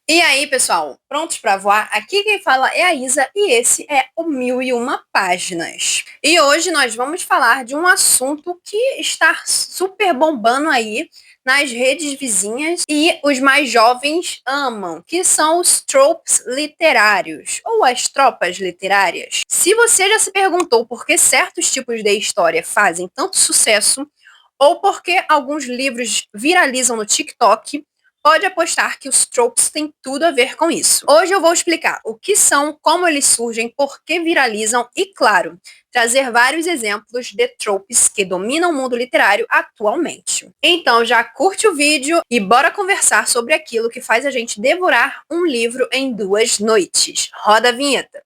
E aí, pessoal, prontos para voar? Aqui quem fala é a Isa e esse é o 1001 Páginas. E hoje nós vamos falar de um assunto que está super bombando aí nas redes vizinhas e os mais jovens amam, que são os tropes literários ou as tropas literárias. Se você já se perguntou por que certos tipos de história fazem tanto sucesso ou por que alguns livros viralizam no TikTok, pode apostar que os tropes têm tudo a ver com isso. Hoje eu vou explicar o que são, como eles surgem, por que viralizam e, claro, trazer vários exemplos de tropes que dominam o mundo literário atualmente. Então já curte o vídeo e bora conversar sobre aquilo que faz a gente devorar um livro em 2 noites. Roda a vinheta.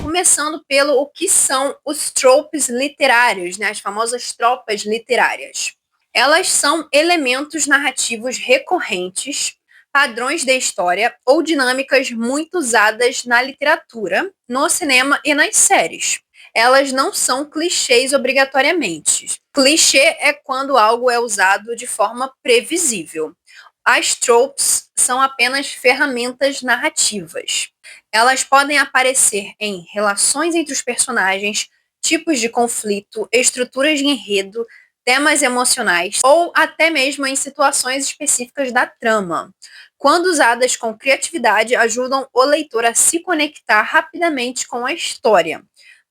Começando pelo o que são os tropes literários, né? As famosas tropas literárias. Elas são elementos narrativos recorrentes, padrões de história ou dinâmicas muito usadas na literatura, no cinema e nas séries. Elas não são clichês obrigatoriamente. Clichê é quando algo é usado de forma previsível. As tropes são apenas ferramentas narrativas. Elas podem aparecer em relações entre os personagens, tipos de conflito, estruturas de enredo, temas emocionais ou até mesmo em situações específicas da trama. Quando usadas com criatividade, ajudam o leitor a se conectar rapidamente com a história,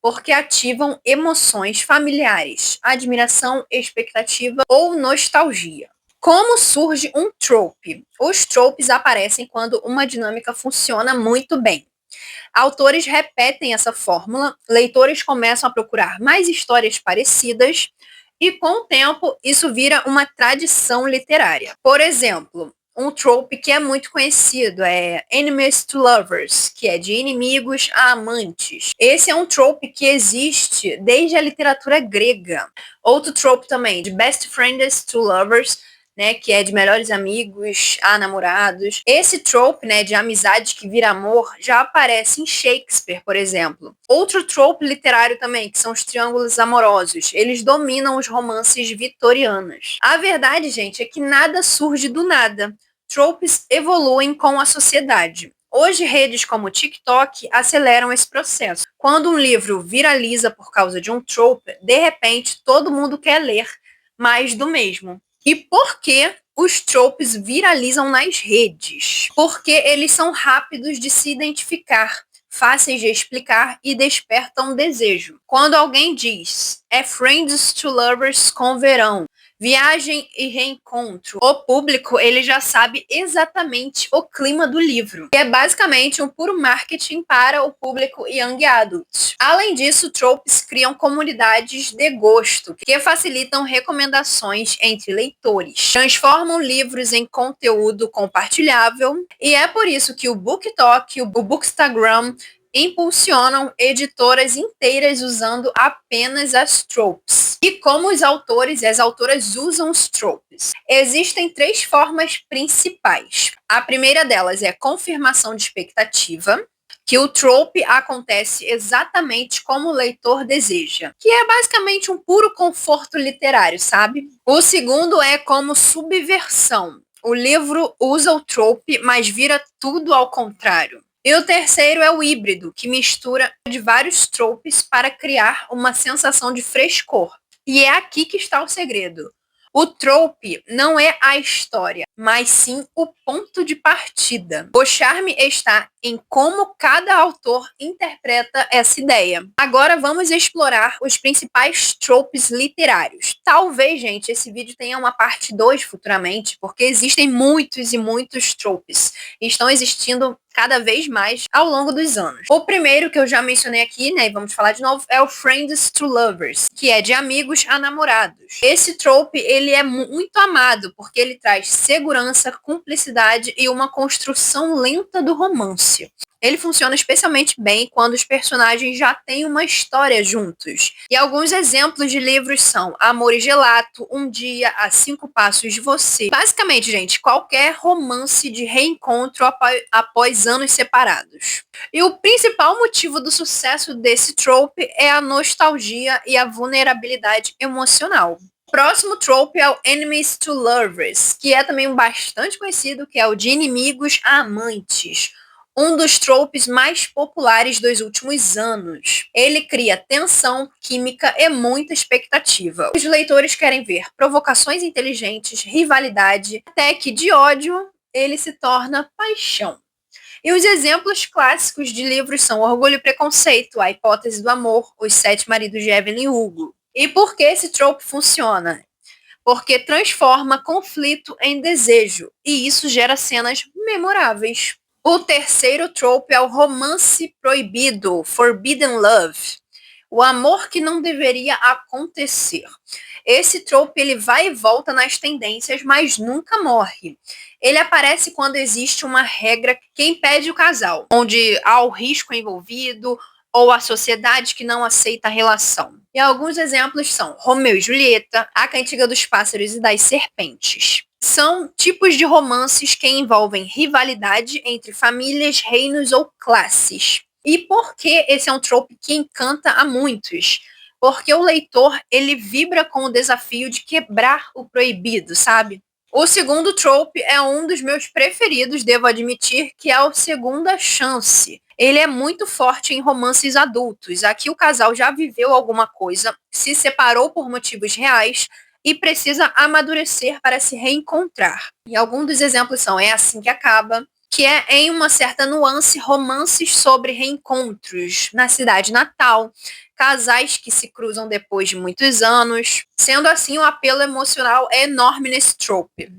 porque ativam emoções familiares, admiração, expectativa ou nostalgia. Como surge um trope? Os tropes aparecem quando uma dinâmica funciona muito bem. Autores repetem essa fórmula, leitores começam a procurar mais histórias parecidas e, com o tempo, isso vira uma tradição literária. Por exemplo, um trope que é muito conhecido é enemies to lovers, que é de inimigos a amantes. Esse é um trope que existe desde a literatura grega. Outro trope também, de best friends to lovers, né, que é de melhores amigos a namorados. Esse trope, né, de amizade que vira amor, já aparece em Shakespeare, por exemplo. Outro trope literário também, que são os triângulos amorosos. Eles dominam os romances vitorianos. A verdade, gente, é que nada surge do nada. Tropes evoluem com a sociedade. Hoje, redes como o TikTok aceleram esse processo. Quando um livro viraliza por causa de um trope, de repente todo mundo quer ler mais do mesmo. E por que os tropes viralizam nas redes? Porque eles são rápidos de se identificar, fáceis de explicar e despertam desejo. Quando alguém diz é friends to lovers com verão, viagem e reencontro, o público ele já sabe exatamente o clima do livro, que é basicamente um puro marketing para o público young adult. Além disso, tropes criam comunidades de gosto, que facilitam recomendações entre leitores, transformam livros em conteúdo compartilhável, e é por isso que o BookTok, o Bookstagram impulsionam editoras inteiras usando apenas as tropes. E como os autores e as autoras usam os tropes? Existem 3 formas principais. A primeira delas é confirmação de expectativa, que o trope acontece exatamente como o leitor deseja, que é basicamente um puro conforto literário, sabe? O segundo é como subversão. O livro usa o trope, mas vira tudo ao contrário. E o terceiro é o híbrido, que mistura de vários tropes para criar uma sensação de frescor. E é aqui que está o segredo. O trope não é a história, mas sim o ponto de partida. O charme está em como cada autor interpreta essa ideia. Agora vamos explorar os principais tropes literários. Talvez, gente, esse vídeo tenha uma parte 2 futuramente, porque existem muitos e muitos tropes. E estão existindo cada vez mais ao longo dos anos. O primeiro que eu já mencionei aqui, né, e vamos falar de novo, é o Friends to Lovers, que é de amigos a namorados. Esse trope, ele é muito amado, porque ele traz segurança, cumplicidade e uma construção lenta do romance. Ele funciona especialmente bem quando os personagens já têm uma história juntos. E alguns exemplos de livros são Amor e Gelato, Um Dia, A 5 Passos de Você. Basicamente, gente, qualquer romance de reencontro após anos separados. E o principal motivo do sucesso desse trope é a nostalgia e a vulnerabilidade emocional. O próximo trope é o Enemies to Lovers, que é também bastante conhecido, que é o de inimigos a amantes. Um dos tropes mais populares dos últimos anos. Ele cria tensão, química e muita expectativa. Os leitores querem ver provocações inteligentes, rivalidade, até que de ódio ele se torna paixão. E os exemplos clássicos de livros são Orgulho e Preconceito, A Hipótese do Amor, Os Sete Maridos de Evelyn Hugo. E por que esse trope funciona? Porque transforma conflito em desejo, e isso gera cenas memoráveis. O terceiro trope é o romance proibido, Forbidden Love. O amor que não deveria acontecer. Esse trope ele vai e volta nas tendências, mas nunca morre. Ele aparece quando existe uma regra que impede o casal, onde há o risco envolvido ou a sociedade que não aceita a relação. E alguns exemplos são Romeu e Julieta, A Cantiga dos Pássaros e das Serpentes. São tipos de romances que envolvem rivalidade entre famílias, reinos ou classes. E por que esse é um trope que encanta a muitos? Porque o leitor, ele vibra com o desafio de quebrar o proibido, sabe? O segundo trope é um dos meus preferidos, devo admitir, que é o Segunda Chance. Ele é muito forte em romances adultos. Aqui o casal já viveu alguma coisa, se separou por motivos reais e precisa amadurecer para se reencontrar. E alguns dos exemplos são É Assim que Acaba, que é, em uma certa nuance, romances sobre reencontros na cidade natal, casais que se cruzam depois de muitos anos. Sendo assim, o apelo emocional é enorme nesse trope.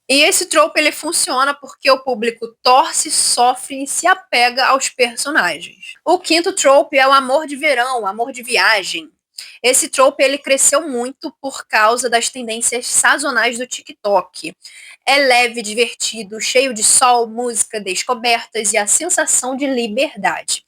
E esse trope ele funciona porque o público torce, sofre e se apega aos personagens. O quinto trope é o amor de verão, o amor de viagem. Esse trope ele cresceu muito por causa das tendências sazonais do TikTok. É leve, divertido, cheio de sol, música, descobertas e a sensação de liberdade.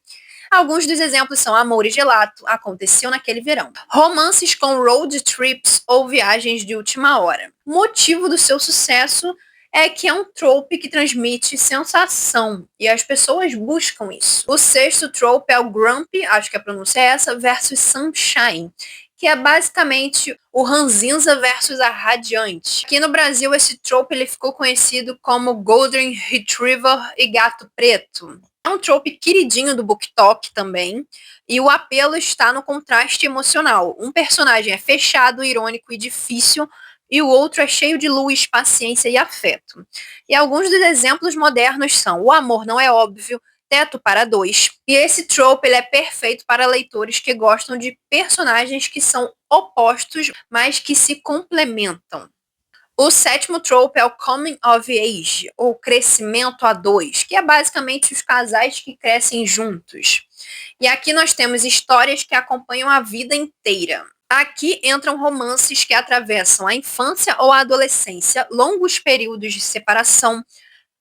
Alguns dos exemplos são Amor e Gelato, Aconteceu Naquele Verão. Romances com road trips ou viagens de última hora. O motivo do seu sucesso é que é um trope que transmite sensação e as pessoas buscam isso. O sexto trope é o Grumpy, acho que a pronúncia é essa, versus Sunshine, que é basicamente o Ranzinza versus a Radiante. Aqui no Brasil, esse trope ele ficou conhecido como Golden Retriever e Gato Preto. É um trope queridinho do BookTok também, e o apelo está no contraste emocional. Um personagem é fechado, irônico e difícil, e o outro é cheio de luz, paciência e afeto. E alguns dos exemplos modernos são O Amor Não É Óbvio, Teto para Dois. E esse trope ele é perfeito para leitores que gostam de personagens que são opostos, mas que se complementam. O sétimo trope é o Coming of Age, ou Crescimento a Dois, que é basicamente os casais que crescem juntos. E aqui nós temos histórias que acompanham a vida inteira. Aqui entram romances que atravessam a infância ou a adolescência, longos períodos de separação,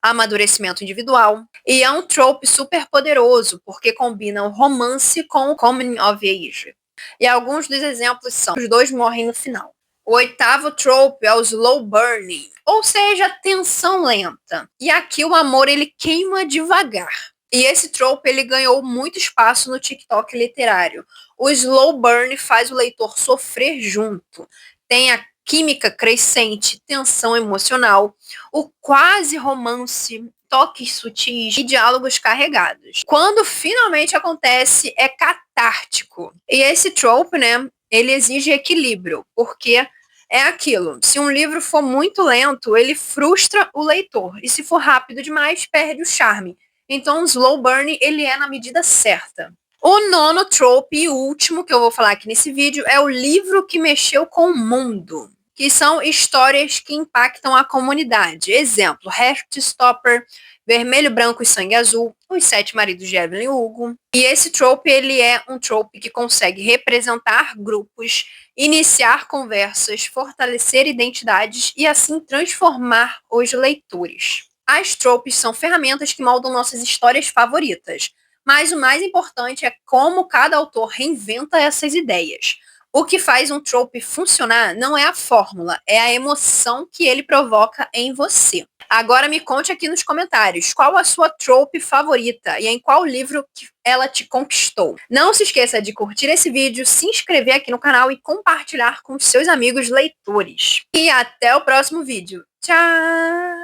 amadurecimento individual. E é um trope super poderoso, porque combina o romance com o Coming of Age. E alguns dos exemplos são: os dois morrem no final. O oitavo trope é o slow burning, ou seja, tensão lenta. E aqui o amor ele queima devagar. E esse trope ele ganhou muito espaço no TikTok literário. O slow burn faz o leitor sofrer junto. Tem a química crescente, tensão emocional, o quase romance, toques sutis e diálogos carregados. Quando finalmente acontece, é catártico. E esse trope, né, ele exige equilíbrio, porque é aquilo. Se um livro for muito lento, ele frustra o leitor. E se for rápido demais, perde o charme. Então, o slow burn, ele é na medida certa. O nono trope e último que eu vou falar aqui nesse vídeo é o livro que mexeu com o mundo, que são histórias que impactam a comunidade. Exemplo, Heartstopper, Vermelho, Branco e Sangue Azul, Os Sete Maridos de Evelyn Hugo. E esse trope, ele é um trope que consegue representar grupos, iniciar conversas, fortalecer identidades e assim transformar os leitores. As tropes são ferramentas que moldam nossas histórias favoritas, mas o mais importante é como cada autor reinventa essas ideias. O que faz um trope funcionar não é a fórmula, é a emoção que ele provoca em você. Agora me conte aqui nos comentários qual a sua trope favorita e em qual livro que ela te conquistou. Não se esqueça de curtir esse vídeo, se inscrever aqui no canal e compartilhar com seus amigos leitores. E até o próximo vídeo. Tchau!